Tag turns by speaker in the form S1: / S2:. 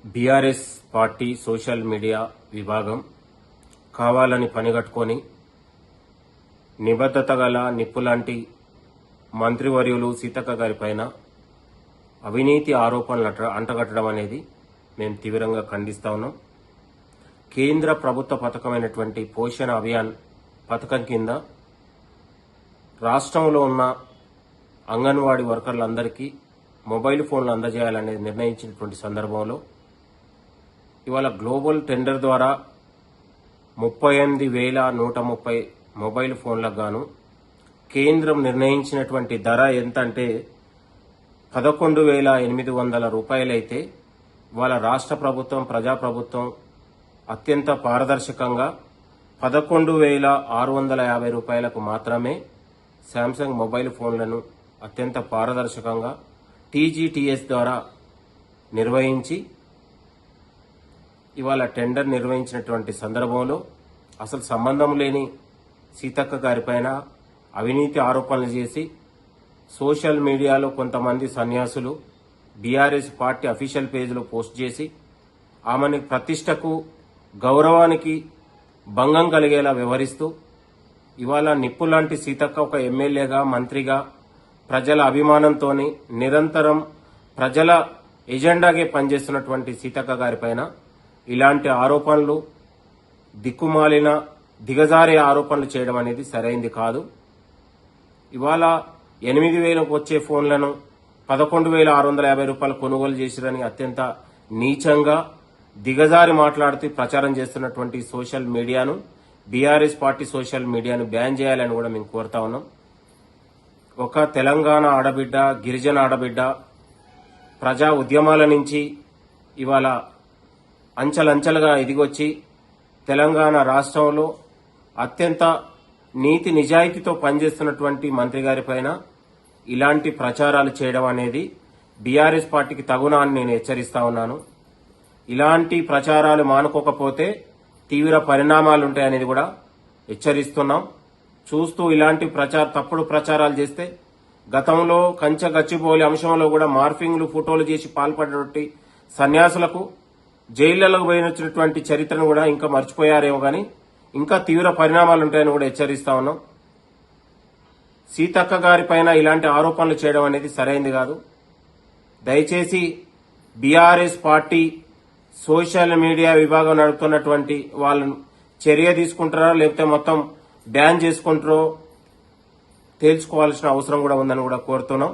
S1: BRS party social media విభాగం కావాలని పనిగట్టుకొని నిబద్ధత గల నిప్పులాంటి మంత్రివర్యులు సీతక్క గారి పైన అవినీతి ఆరోపణలు అంటగట్టడం అనేది మేము తీవ్రంగా ఖండిస్తా ఉన్నాం. కేంద్ర ప్రభుత్వ పథకమైనటువంటి పోషణ అభియాన్ పథకం కింద రాష్ట్రంలో ఉన్న అంగన్వాడీ వర్కర్లందరికీ మొబైల్ ఫోన్లు అందజేయాలనేది నిర్ణయించినటువంటి సందర్భంలో ఇవాళ గ్లోబల్ టెండర్ ద్వారా 38,130 మొబైల్ ఫోన్లకు గాను కేంద్రం నిర్ణయించినటువంటి ధర ఎంత అంటే 11,800 రూపాయలైతే వాళ్ళ రాష్ట్ర ప్రభుత్వం ప్రజాప్రభుత్వం అత్యంత పారదర్శకంగా 11,650 రూపాయలకు మాత్రమే శాంసంగ్ మొబైల్ ఫోన్లను అత్యంత పారదర్శకంగా టీజీటీఎస్ ద్వారా నిర్వహించి ఇవాళ టెండర్ నిర్వహించినటువంటి సందర్భంలో అసలు సంబంధం లేని సీతక్క గారిపైన అవినీతి ఆరోపణలు చేసి సోషల్ మీడియాలో కొంతమంది సన్యాసులు బీఆర్ఎస్ పార్టీ అఫీషియల్ పేజీలో పోస్ట్ చేసి ఆమెని ప్రతిష్టకు గౌరవానికి భంగం కలిగేలా వ్యవహరిస్తూ ఇవాళ నిప్పులాంటి సీతక్క ఒక ఎమ్మెల్యేగా మంత్రిగా ప్రజల అభిమానంతో నిరంతరం ప్రజల ఎజెండాగే పనిచేస్తున్నటువంటి సీతక్క గారిపైన ఇలాంటి ఆరోపణలు దిక్కుమాలిన దిగజారే ఆరోపణలు చేయడం అనేది సరైంది కాదు. ఇవాళ 8,000కు వచ్చే ఫోన్లను 11,650 రూపాయలు కొనుగోలు చేసిరని అత్యంత నీచంగా దిగజారి మాట్లాడుతూ ప్రచారం చేస్తున్నటువంటి సోషల్ మీడియాను బీఆర్ఎస్ పార్టీ సోషల్ మీడియాను బ్యాన్ చేయాలని కూడా మేము కోరుతా ఉన్నాం. ఒక తెలంగాణ ఆడబిడ్డ గిరిజన ఆడబిడ్డ ప్రజా ఉద్యమాల నుంచి ఇవాళ అంచెలంచెలుగా ఎదిగొచ్చి తెలంగాణ రాష్ట్రంలో అత్యంత నీతి నిజాయితీతో పనిచేస్తున్నటువంటి మంత్రి గారి పైన ఇలాంటి ప్రచారాలు చేయడం అనేది బీఆర్ఎస్ పార్టీకి తగునా అని నేను హెచ్చరిస్తా ఉన్నాను. ఇలాంటి ప్రచారాలు మానుకోకపోతే తీవ్ర పరిణామాలుంటాయనేది కూడా హెచ్చరిస్తున్నాం. చూస్తూ ఇలాంటి తప్పుడు ప్రచారాలు చేస్తే గతంలో కంచె గచ్చిపోలి అంశంలో కూడా మార్ఫింగ్లు ఫోటోలు చేసి పాల్పడినటువంటి సన్యాసులకు జైళ్లకు పోయినటువంటి చరిత్రను కూడా ఇంకా మర్చిపోయారేమో కానీ ఇంకా తీవ్ర పరిణామాలు ఉంటాయని కూడా హెచ్చరిస్తా ఉన్నాం. సీతక్క గారి పైన ఇలాంటి ఆరోపణలు చేయడం అనేది సరైంది కాదు. దయచేసి బీఆర్ఎస్ పార్టీ సోషల్ మీడియా విభాగం నడుపుతున్నటువంటి వాళ్ళను చర్య తీసుకుంటారా లేకపోతే మొత్తం బ్యాన్ చేసుకుంటారో తేల్చుకోవాల్సిన అవసరం కూడా ఉందని కూడా కోరుతున్నాం.